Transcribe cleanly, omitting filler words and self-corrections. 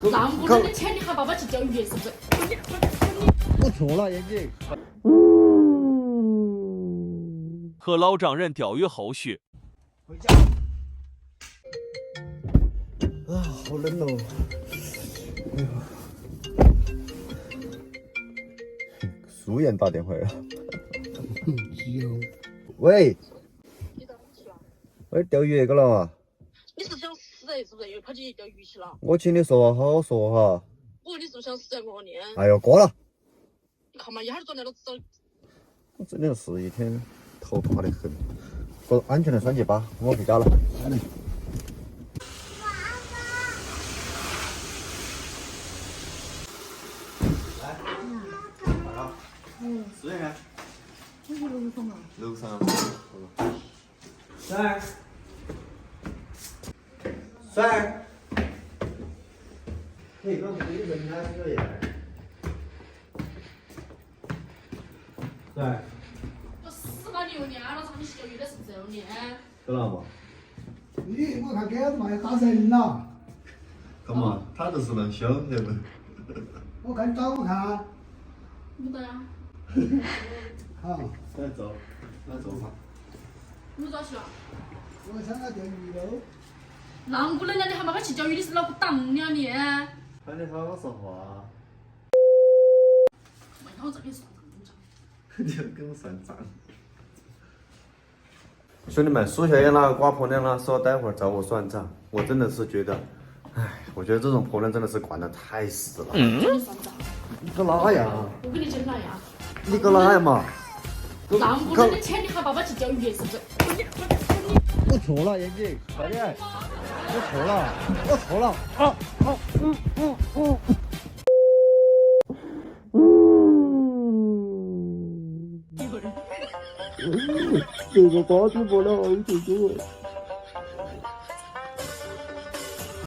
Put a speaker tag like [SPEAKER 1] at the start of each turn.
[SPEAKER 1] 让不人的钱你还爸爸去钓鱼，是不是？
[SPEAKER 2] 我错了，眼睛。
[SPEAKER 3] 可老丈人钓鱼后续。
[SPEAKER 2] 回家。啊，好冷哦。哎呀。苏妍打电话了。喂。
[SPEAKER 1] 你到哪去啊？
[SPEAKER 2] 我钓鱼去了嘛。
[SPEAKER 1] 你是想死是不是？又跑去钓鱼去了？
[SPEAKER 2] 我请你说好好说哈。
[SPEAKER 1] 我问你是不是想死在我呢？
[SPEAKER 2] 哎呦，过了。
[SPEAKER 1] 你看嘛，一下子转来了，早。
[SPEAKER 2] 我真的是一天头大得很。说安全的拴结巴，我回家了。是呀。
[SPEAKER 1] 我去楼上啊。
[SPEAKER 2] 楼上。
[SPEAKER 4] 三儿，三儿，嘿，我给你问下这个呀。三儿，
[SPEAKER 1] 我死把牛年了，让你去钓鱼的是不是要年？
[SPEAKER 2] 干嘛嘛？
[SPEAKER 5] 咦，我看杆子嘛要打人了，
[SPEAKER 2] 干嘛？他就是能晓得不？
[SPEAKER 5] 我看你找不看。
[SPEAKER 1] 不得呀。
[SPEAKER 5] 好，
[SPEAKER 2] 来走，来走吧。
[SPEAKER 1] 你咋去了？
[SPEAKER 5] 我想要钓鱼喽。
[SPEAKER 1] 让不人家你喊爸爸去钓鱼，你是脑壳当了你？
[SPEAKER 2] 喊你好好说话。
[SPEAKER 1] 没好这边算账。
[SPEAKER 2] 你要跟我算账。兄弟们，属下有哪个瓜婆娘了，说待会儿找我算账。我真的是觉得，唉，我觉得这种婆娘真的是惯得太死了。
[SPEAKER 1] 找你算账。
[SPEAKER 2] 你个哪样？
[SPEAKER 1] 我跟你讲哪样？
[SPEAKER 2] 你个哪样嘛？
[SPEAKER 1] 让不人的钱你喊爸爸去钓鱼，是不是？
[SPEAKER 2] 我错了，眼睛，快点！我错了，我错了。这个瓜子婆娘好久久了。